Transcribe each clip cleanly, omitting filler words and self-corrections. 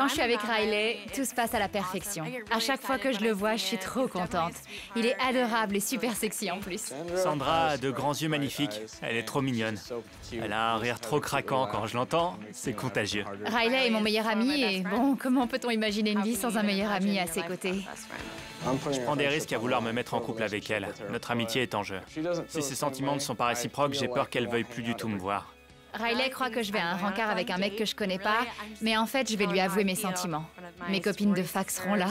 Quand je suis avec Riley, tout se passe à la perfection. À chaque fois que je le vois, je suis trop contente. Il est adorable et super sexy en plus. Sandra a de grands yeux magnifiques. Elle est trop mignonne. Elle a un rire trop craquant quand je l'entends. C'est contagieux. Riley est mon meilleur ami et bon, comment peut-on imaginer une vie sans un meilleur ami à ses côtés? Je prends des risques à vouloir me mettre en couple avec elle. Notre amitié est en jeu. Si ses sentiments ne sont pas réciproques, j'ai peur qu'elle veuille plus du tout me voir. Riley croit que je vais à un rencard avec un mec que je connais pas, mais en fait, je vais lui avouer mes sentiments. Mes copines de fac seront là.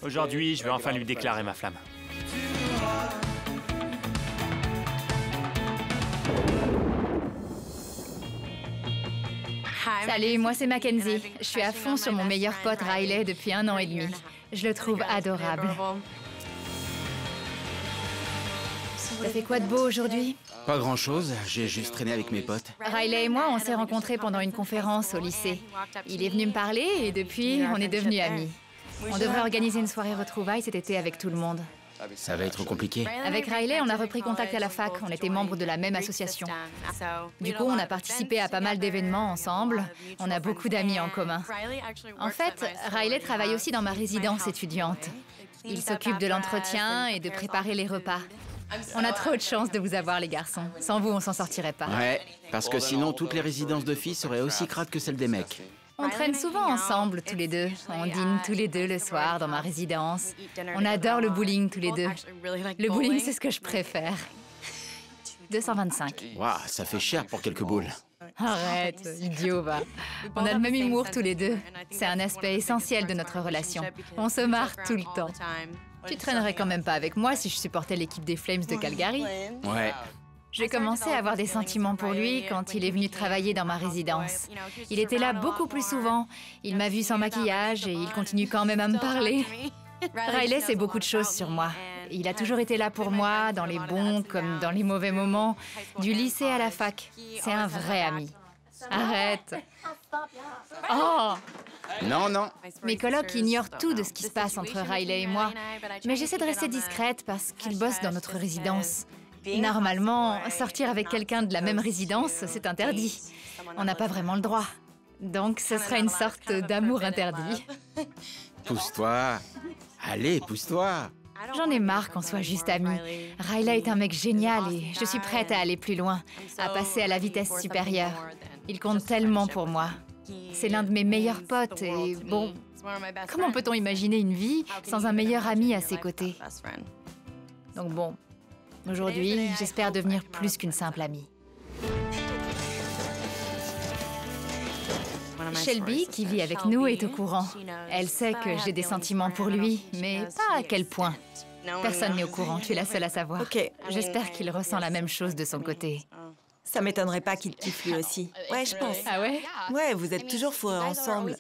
Aujourd'hui, je vais enfin lui déclarer ma flamme. Salut, moi c'est Mackenzie. Je suis à fond sur mon meilleur pote Riley depuis 1 an et demi. Je le trouve adorable. Ça fait quoi de beau aujourd'hui? Pas grand-chose, j'ai juste traîné avec mes potes. Riley et moi, on s'est rencontrés pendant une conférence au lycée. Il est venu me parler et depuis, on est devenus amis. On devrait organiser une soirée retrouvailles cet été avec tout le monde. Ça va être compliqué. Avec Riley, on a repris contact à la fac. On était membres de la même association. Du coup, on a participé à pas mal d'événements ensemble. On a beaucoup d'amis en commun. En fait, Riley travaille aussi dans ma résidence étudiante. Il s'occupe de l'entretien et de préparer les repas. On a trop de chance de vous avoir, les garçons. Sans vous, on s'en sortirait pas. Ouais, parce que sinon, toutes les résidences de filles seraient aussi crades que celles des mecs. On traîne souvent ensemble, tous les deux. On dîne tous les deux le soir dans ma résidence. On adore le bowling, tous les deux. Le bowling, c'est ce que je préfère. 225. Waouh, ça fait cher pour quelques boules. Arrête, idiot, va. On a le même humour tous les deux. C'est un aspect essentiel de notre relation. On se marre tout le temps. Tu traînerais quand même pas avec moi si je supportais l'équipe des Flames de Calgary. Ouais. J'ai commencé à avoir des sentiments pour lui quand il est venu travailler dans ma résidence. Il était là beaucoup plus souvent. Il m'a vu sans maquillage et il continue quand même à me parler. Riley sait beaucoup de choses sur moi. Il a toujours été là pour moi, dans les bons comme dans les mauvais moments, du lycée à la fac. C'est un vrai ami. Arrête. Oh! Non, non. Mes colocs ignorent tout de ce qui se passe entre Riley et moi, mais j'essaie de rester discrète parce qu'il bosse dans notre résidence. Normalement, sortir avec quelqu'un de la même résidence, c'est interdit. On n'a pas vraiment le droit. Donc, ce sera une sorte d'amour interdit. Pousse-toi. Allez, pousse-toi. J'en ai marre qu'on soit juste amis. Riley est un mec génial et je suis prête à aller plus loin, à passer à la vitesse supérieure. Il compte tellement pour moi. C'est l'un de mes meilleurs potes et bon, comment peut-on imaginer une vie sans un meilleur ami à ses côtés? Donc bon, aujourd'hui, j'espère devenir plus qu'une simple amie. Shelby, qui vit avec nous, est au courant. Elle sait que j'ai des sentiments pour lui, mais pas à quel point. Personne n'est au courant, tu es la seule à savoir. Ok. J'espère qu'il ressent la même chose de son côté. Ça m'étonnerait pas qu'il kiffe lui aussi. Ouais, je pense. Ah ouais? Ouais, vous êtes toujours fourrés ensemble.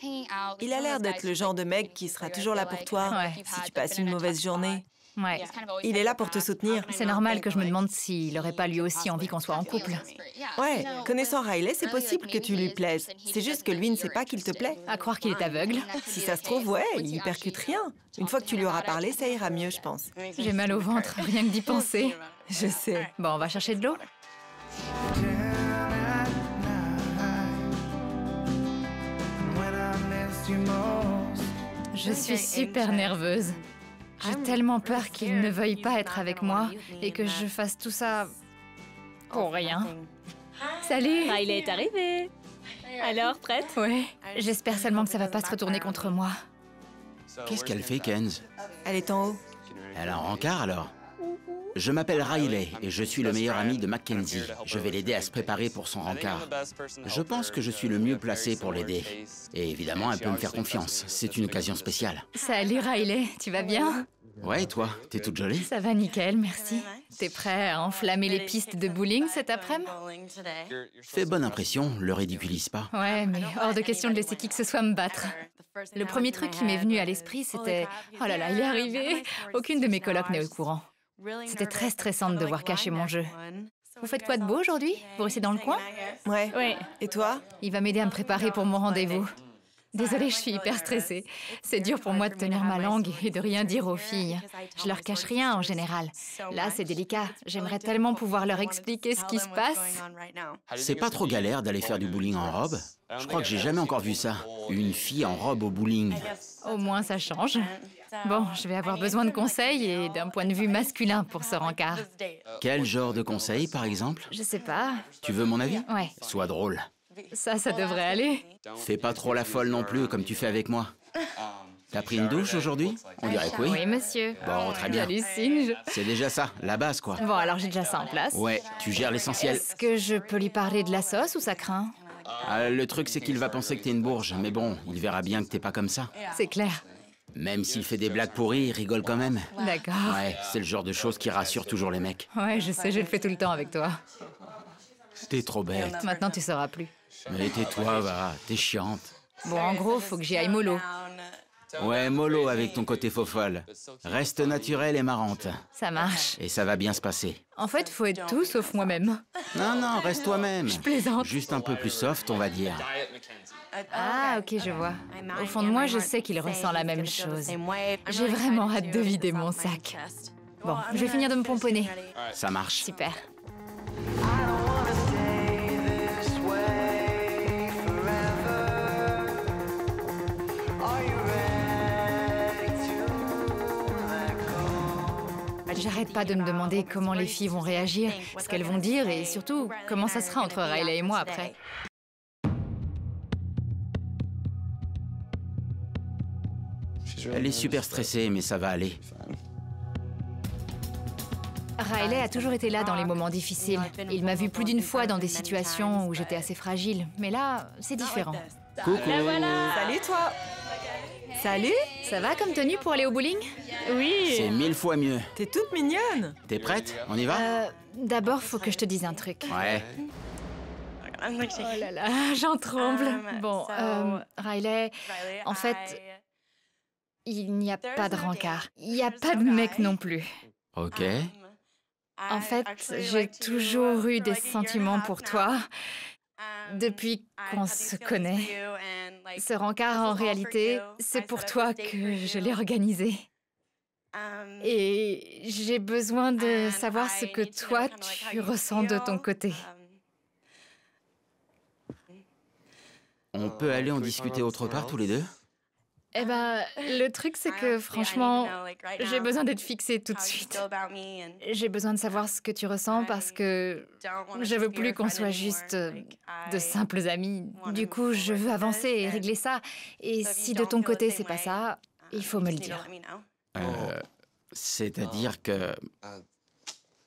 Il a l'air d'être le genre de mec qui sera toujours là pour toi Ouais. si tu passes une mauvaise journée. Ouais. Il est là pour te soutenir. C'est normal que je me demande s'il n'aurait pas lui aussi envie qu'on soit en couple. Ouais, connaissant Riley, c'est possible que tu lui plaises. C'est juste que lui ne sait pas qu'il te plaît. À croire qu'il est aveugle. Si ça se trouve, ouais, il percute rien. Une fois que tu lui auras parlé, ça ira mieux, je pense. J'ai mal au ventre, rien que d'y penser. Je sais. Bon, on va chercher de l'eau. Je suis super nerveuse. J'ai tellement peur qu'il ne veuille pas être avec moi et que je fasse tout ça pour rien. Salut! Riley est arrivée. Alors, prête? Ouais. J'espère seulement que ça va pas se retourner contre moi. Qu'est-ce qu'elle fait, Kenz? Elle est en haut. Elle a un rencard, alors? Je m'appelle Riley et je suis le meilleur ami de Mackenzie. Je vais l'aider à se préparer pour son rencard. Je pense que je suis le mieux placé pour l'aider. Et évidemment, elle peut me faire confiance. C'est une occasion spéciale. Salut Riley, tu vas bien? Ouais, et toi? T'es toute jolie? Ça va nickel, merci. T'es prêt à enflammer les pistes de bowling cet après-midi? Fais bonne impression, le ridiculise pas. Ouais, mais hors de question de laisser qui que ce soit me battre. Le premier truc qui m'est venu à l'esprit, c'était « Oh là là, il est arrivé !» Aucune de mes colocs n'est au courant. C'était très stressant de devoir cacher mon jeu. Vous faites quoi de beau aujourd'hui? Vous restez dans le coin? Ouais. Ouais. Et toi? Il va m'aider à me préparer pour mon rendez-vous. Désolée, je suis hyper stressée. C'est dur pour moi de tenir ma langue et de rien dire aux filles. Je leur cache rien en général. Là, c'est délicat. J'aimerais tellement pouvoir leur expliquer ce qui se passe. C'est pas trop galère d'aller faire du bowling en robe? Je crois que j'ai jamais encore vu ça. Une fille en robe au bowling. Au moins, ça change. Bon, je vais avoir besoin de conseils et d'un point de vue masculin pour ce rencard. Quel genre de conseils, par exemple? Je sais pas. Tu veux mon avis? Ouais, Sois drôle. ça devrait aller. Fais pas trop la folle non plus, comme tu fais avec moi. T'as pris une douche aujourd'hui? On dirait que oui. Oui, monsieur. Bon, très bien. J'hallucine. C'est déjà ça, la base, quoi. Bon, alors j'ai déjà ça en place. Ouais, tu gères l'essentiel. Est-ce que je peux lui parler de la sauce ou ça craint? Le truc, c'est qu'il va penser que t'es une bourge. Mais bon, il verra bien que t'es pas comme ça. C'est clair. Même s'il fait des blagues pourries, il rigole quand même. D'accord. Ouais, c'est le genre de choses qui rassure toujours les mecs. Ouais, je sais, je le fais tout le temps avec toi. T'es trop bête. Maintenant, tu sauras plus. Mais tais-toi, va, t'es chiante. Bon, en gros, faut que j'y aille mollo. Ouais, mollo avec ton côté faux folle. Reste naturelle et marrante. Ça marche. Et ça va bien se passer. En fait, faut être tout sauf moi-même. Non, reste toi-même. Je plaisante. Juste un peu plus soft, on va dire. Ah, ok, je vois. Au fond de moi, je sais qu'il ressent la même chose. J'ai vraiment hâte de vider mon sac. Bon, je vais finir de me pomponner. Ça marche. Super. J'arrête pas de me demander comment les filles vont réagir, ce qu'elles vont dire et surtout comment ça sera entre Riley et moi après. Elle est super stressée, mais ça va aller. Riley a toujours été là dans les moments difficiles. Il m'a vu plus d'une fois dans des situations où j'étais assez fragile. Mais là, c'est différent. Coucou. La voilà. Salut toi. Salut. Ça va comme tenue pour aller au bowling? Oui. C'est 1000 fois mieux. T'es toute mignonne. T'es prête? On y va? D'abord, faut que je te dise un truc. Ouais. Oh là là, j'en tremble. Bon, Riley, en fait, il n'y a pas de rencard. Il n'y a pas de mec non plus. Ok. En fait, j'ai toujours eu des sentiments pour toi depuis qu'on se connaît. Ce rencard, en réalité, c'est pour toi que je l'ai organisé. Et j'ai besoin de savoir ce que toi, tu ressens de ton côté. On peut aller en discuter autre part tous les deux? Eh ben, le truc, c'est que franchement, j'ai besoin d'être fixée tout de suite. J'ai besoin de savoir ce que tu ressens parce que je veux plus qu'on soit juste de simples amis. Du coup, je veux avancer et régler ça. Et si de ton côté, c'est pas ça, il faut me le dire. C'est-à-dire que...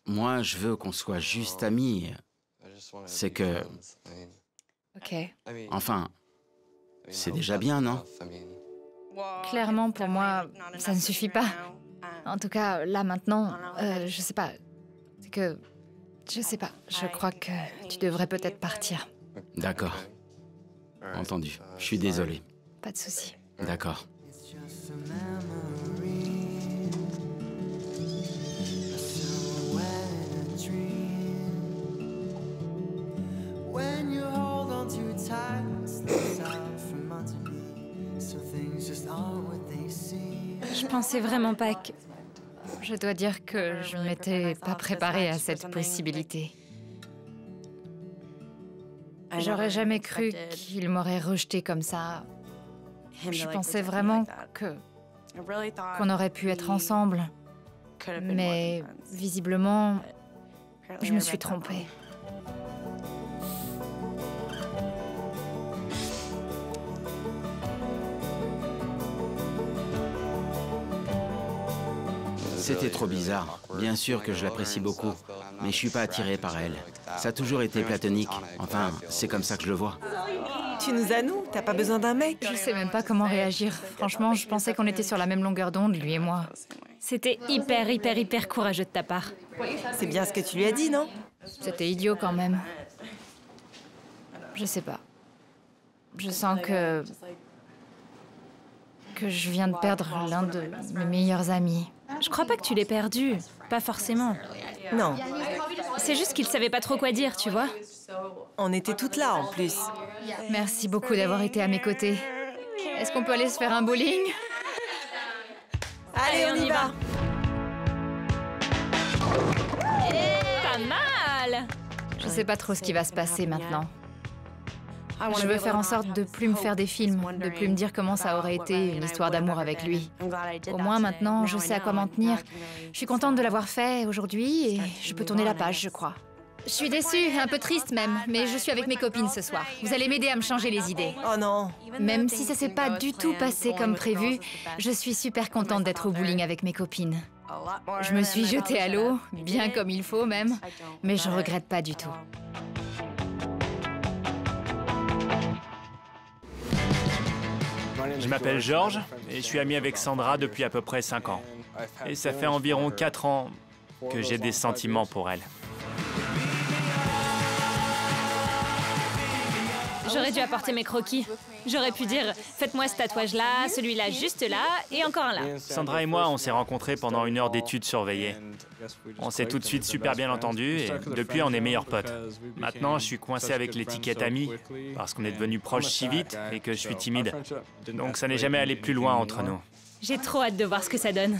Moi, je veux qu'on soit juste amis. C'est que... Ok. Enfin, c'est déjà bien, non? Clairement, pour moi, ça ne suffit pas. En tout cas, là, maintenant, je sais pas. C'est que... Je sais pas. Je crois que tu devrais peut-être partir. D'accord. Entendu. Je suis désolé. Pas de souci. D'accord. Je pensais vraiment pas que... Je dois dire que je ne m'étais pas préparée à cette possibilité. J'aurais jamais cru qu'il m'aurait rejetée comme ça. Je pensais vraiment qu'on aurait pu être ensemble. Mais visiblement, je me suis trompée. C'était trop bizarre. Bien sûr que je l'apprécie beaucoup, mais je suis pas attiré par elle. Ça a toujours été platonique. Enfin, c'est comme ça que je le vois. Tu nous as nous, t'as pas besoin d'un mec. Je sais même pas comment réagir. Franchement, je pensais qu'on était sur la même longueur d'onde, lui et moi. C'était hyper courageux de ta part. C'est bien ce que tu lui as dit, non? C'était idiot quand même. Je sais pas. Je sens que je viens de perdre l'un de mes meilleurs amis. Je crois pas que tu l'aies perdu. Pas forcément. Non. C'est juste qu'il savait pas trop quoi dire, tu vois. On était toutes là en plus. Merci beaucoup d'avoir été à mes côtés. Est-ce qu'on peut aller se faire un bowling? Allez, on y va. Pas mal! Je sais pas trop ce qui va se passer maintenant. Je veux faire en sorte de plus me faire des films, de plus me dire comment ça aurait été une histoire d'amour avec lui. Au moins maintenant, je sais à quoi m'en tenir. Je suis contente de l'avoir fait aujourd'hui et je peux tourner la page, je crois. Je suis déçue, un peu triste même, mais je suis avec mes copines ce soir. Vous allez m'aider à me changer les idées. Oh non. Même si ça s'est pas du tout passé comme prévu, je suis super contente d'être au bowling avec mes copines. Je me suis jetée à l'eau, bien comme il faut même, mais je regrette pas du tout. Je m'appelle George et je suis ami avec Sandra depuis à peu près 5 ans. Et ça fait environ 4 ans que j'ai des sentiments pour elle. J'aurais dû apporter mes croquis. J'aurais pu dire, faites-moi ce tatouage-là, celui-là juste là, et encore un là. Sandra et moi, on s'est rencontrés pendant une heure d'études surveillées. On s'est tout de suite super bien entendus et depuis, on est meilleurs potes. Maintenant, je suis coincé avec l'étiquette ami parce qu'on est devenus proches si vite et que je suis timide. Donc ça n'est jamais allé plus loin entre nous. J'ai trop hâte de voir ce que ça donne.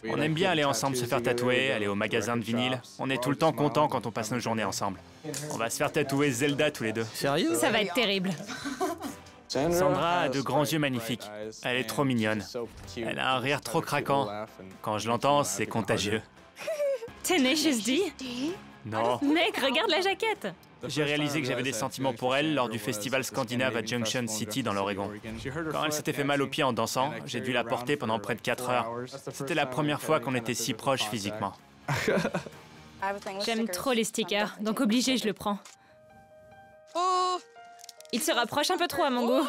On aime bien aller ensemble se faire tatouer, aller au magasin de vinyle. On est tout le temps contents quand on passe nos journées ensemble. On va se faire tatouer Zelda tous les deux. Sérieux? Ça va être terrible. Sandra a de grands yeux magnifiques. Elle est trop mignonne. Elle a un rire trop craquant. Quand je l'entends, c'est contagieux. Tenacious D? Non. Mec, regarde la jaquette. J'ai réalisé que j'avais des sentiments pour elle lors du festival scandinave à Junction City dans l'Oregon. Quand elle s'était fait mal aux pieds en dansant, j'ai dû la porter pendant près de 4 heures. C'était la première fois qu'on était si proches physiquement. J'aime trop les stickers, donc obligé, je le prends. Il se rapproche un peu trop à mon goût.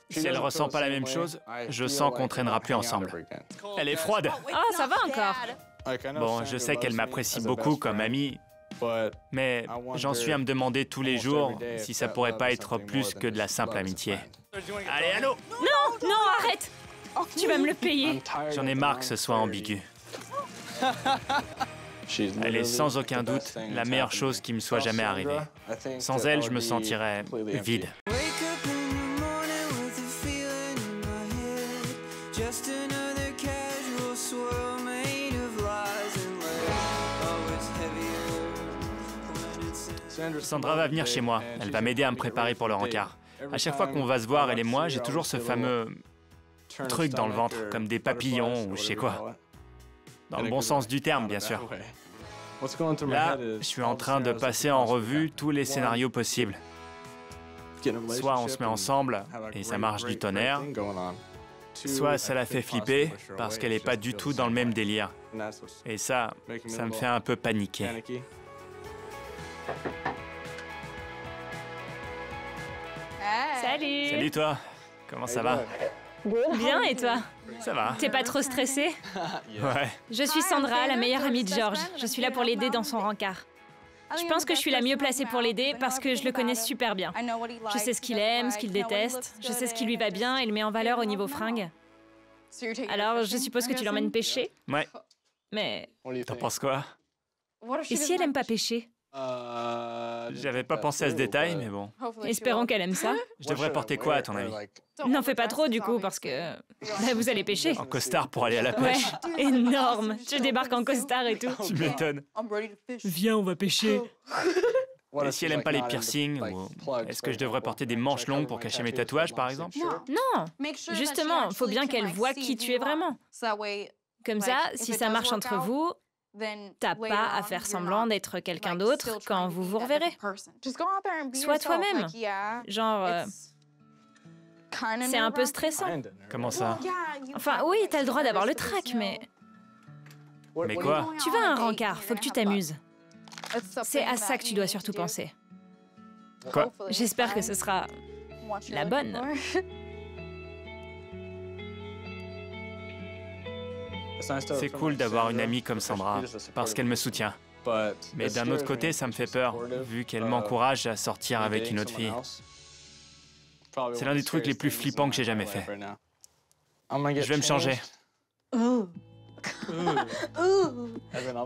Si elle ressent pas la même chose, je sens qu'on traînera plus ensemble. Elle est froide. Oh, ça va encore. Bon, je sais qu'elle m'apprécie beaucoup comme amie, mais j'en suis à me demander tous les jours si ça pourrait pas être plus que de la simple amitié. Allez, allô? Non, non, arrête. Tu vas me le payer. J'en ai marre que ce soit ambigu. Elle est sans aucun doute la meilleure chose qui me soit jamais arrivée. Sans elle, je me sentirais vide. Sandra va venir chez moi. Elle va m'aider à me préparer pour le rencard. À chaque fois qu'on va se voir, elle et moi, j'ai toujours ce fameux truc dans le ventre, comme des papillons ou je sais quoi. Dans le bon sens du terme, bien sûr. Là, je suis en train de passer en revue tous les scénarios possibles. Soit on se met ensemble et ça marche du tonnerre, soit ça la fait flipper parce qu'elle n'est pas du tout dans le même délire. Et ça me fait un peu paniquer. Salut. Salut toi, comment ça va? Bien, et toi? Ça va. T'es pas trop stressé? Ouais. Je suis Sandra, la meilleure amie de George. Je suis là pour l'aider dans son rencard. Je pense que je suis la mieux placée pour l'aider parce que je le connais super bien. Je sais ce qu'il aime, ce qu'il déteste, je sais ce qui lui va bien et le met en valeur au niveau fringues. Alors, je suppose que tu l'emmènes pêcher? Ouais. Mais... T'en penses quoi? Et si elle aime pas pêcher? J'avais pas pensé à ce détail, mais bon. Espérons qu'elle aime ça. Je devrais porter quoi, à ton avis? N'en fais pas trop, du coup, parce que... bah, vous allez pêcher. En costard pour aller à la Ouais, pêche? énorme. Je débarque en costard et tout. Tu m'étonnes. Viens, on va pêcher. Et si elle aime pas les piercings, ou est-ce que je devrais porter des manches longues pour cacher mes tatouages, par exemple? Non, justement, faut bien qu'elle voit qui tu es vraiment. Comme ça, si ça marche entre vous, t'as pas à faire semblant d'être quelqu'un d'autre quand vous vous reverrez. Sois toi-même. Genre, c'est un peu stressant. Comment ça? Enfin, oui, t'as le droit d'avoir le trac, mais... Mais quoi? Tu vas à un rencard, faut que tu t'amuses. C'est à ça que tu dois surtout penser. Quoi? J'espère que ce sera la bonne. C'est cool d'avoir une amie comme Sandra, parce qu'elle me soutient. Mais d'un autre côté, ça me fait peur, vu qu'elle m'encourage à sortir avec une autre fille. C'est l'un des trucs les plus flippants que j'ai jamais fait. Je vais me changer.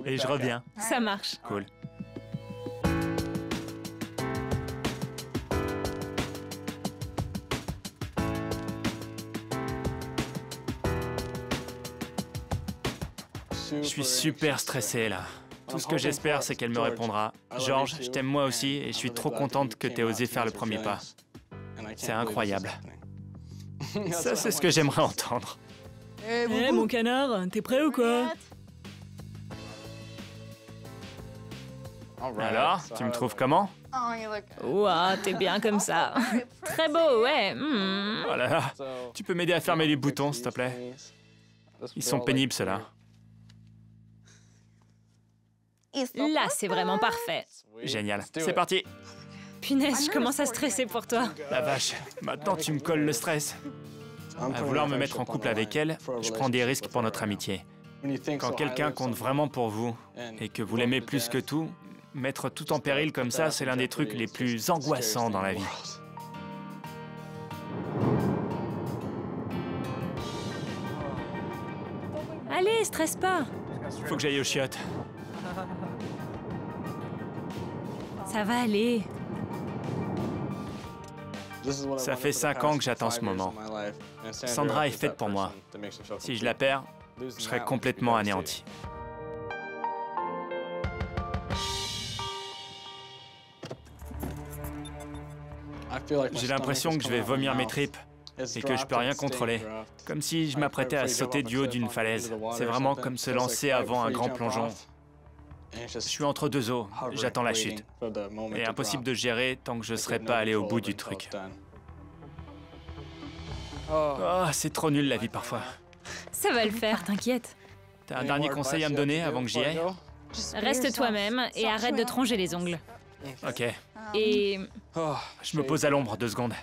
Et je reviens. Ça marche. Cool. Je suis super stressé là. Tout ce que j'espère, c'est qu'elle me répondra. George, je t'aime moi aussi et je suis trop contente que t'aies osé faire le premier pas. C'est incroyable. Ça, c'est ce que j'aimerais entendre. Eh, mon canard, t'es prêt ou quoi? Alors, tu me trouves comment? Ouah, t'es bien comme ça. Très beau, ouais. Oh là là, tu peux m'aider à fermer les boutons, s'il te plaît? Ils sont pénibles, ceux-là. Là, c'est vraiment parfait. Génial. C'est parti. Punaise, je commence à stresser pour toi. La vache, maintenant tu me colles le stress. À vouloir me mettre en couple avec elle, je prends des risques pour notre amitié. Quand quelqu'un compte vraiment pour vous et que vous l'aimez plus que tout, mettre tout en péril comme ça, c'est l'un des trucs les plus angoissants dans la vie. Allez, stresse pas. Faut que j'aille aux chiottes. Ça va aller. Ça fait 5 ans que j'attends ce moment. Sandra est faite pour moi. Si je la perds, je serai complètement anéanti. J'ai l'impression que je vais vomir mes tripes et que je peux rien contrôler. Comme si je m'apprêtais à sauter du haut d'une falaise. C'est vraiment comme se lancer avant un grand plongeon. Je suis entre deux eaux, j'attends la chute. Et impossible de gérer tant que je ne serai pas allé au bout du truc. Oh, c'est trop nul la vie parfois. Ça va le faire, t'inquiète. T'as un dernier conseil à me donner avant que j'y aille? Reste toi-même et arrête de te ronger les ongles. Ok. Et Je me pose à l'ombre 2 secondes.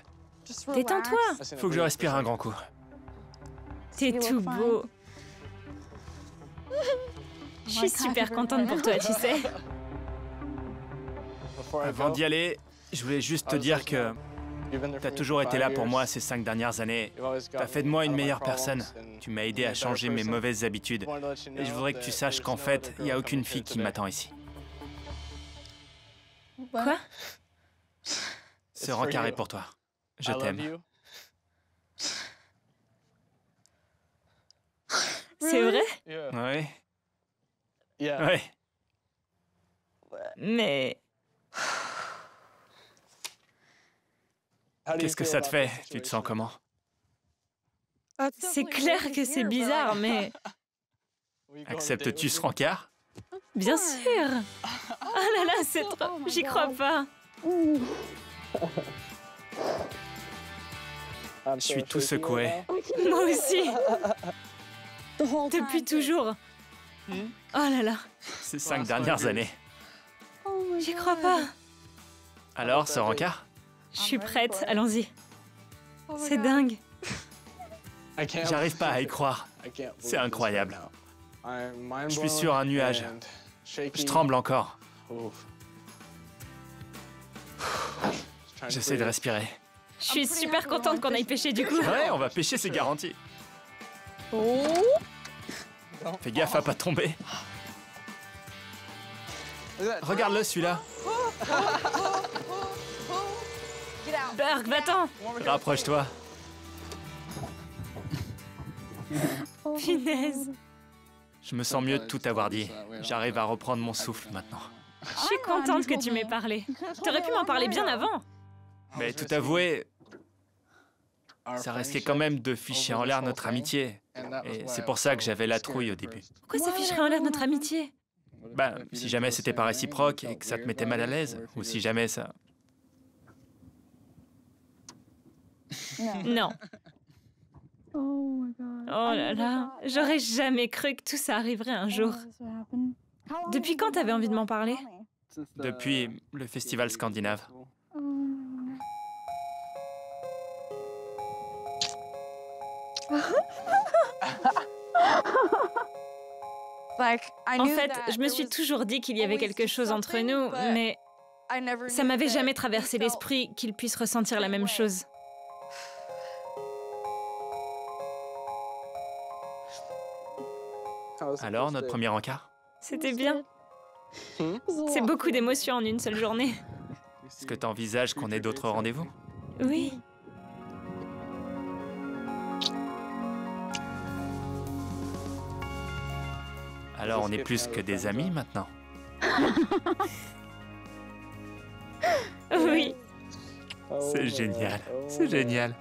détends-toi. Faut que je respire un grand coup. T'es tout beau. Je suis super contente pour toi, tu sais. Avant d'y aller, je voulais juste te dire que t'as toujours été là pour moi ces 5 dernières années. T'as fait de moi une meilleure personne. Tu m'as aidé à changer mes mauvaises habitudes. Et je voudrais que tu saches qu'en fait, il n'y a aucune fille qui m'attend ici. Quoi? Ce rencard est pour toi. Je t'aime. C'est vrai? Oui. Oui. Mais Qu'est-ce que ça te fait? Tu te sens comment? c'est clair que c'est bizarre, mais Acceptes-tu ce rencard? bien sûr. Oh là là, c'est trop. J'y crois pas. Je suis tout secoué. Moi aussi. Depuis toujours. Oh là là. Ces 5 dernières années. J'y crois pas. Alors, ce rencard? Je suis prête, allons-y. C'est dingue. J'arrive pas à y croire. C'est incroyable. Je suis sur un nuage. Je tremble encore. J'essaie de respirer. Je suis super contente qu'on aille pêcher du coup. Ouais, on va pêcher, c'est garanti. Fais gaffe à pas tomber. Regarde-le, celui-là. Burk, va-t'en. Rapproche-toi. Punaise. Je me sens mieux de tout avoir dit. J'arrive à reprendre mon souffle maintenant. Je suis contente que tu m'aies parlé. T'aurais pu m'en parler bien avant. Mais tout avouer, ça risquait quand même de ficher en l'air notre amitié. Et c'est pour ça que j'avais la trouille au début. Pourquoi ça ficherait en l'air notre amitié? Ben, si jamais c'était pas réciproque et que ça te mettait mal à l'aise, ou si jamais ça... Non. Oh là là, j'aurais jamais cru que tout ça arriverait un jour. Depuis quand t'avais envie de m'en parler? Depuis le festival scandinave. En fait, je me suis toujours dit qu'il y avait quelque chose entre nous, mais ça m'avait jamais traversé l'esprit qu'il puisse ressentir la même chose. Alors, notre premier encart? C'était bien. C'est beaucoup d'émotions en une seule journée. Est-ce que t'envisages qu'on ait d'autres rendez-vous? Oui. Alors on est plus que des amis maintenant. Oui. C'est génial, c'est génial.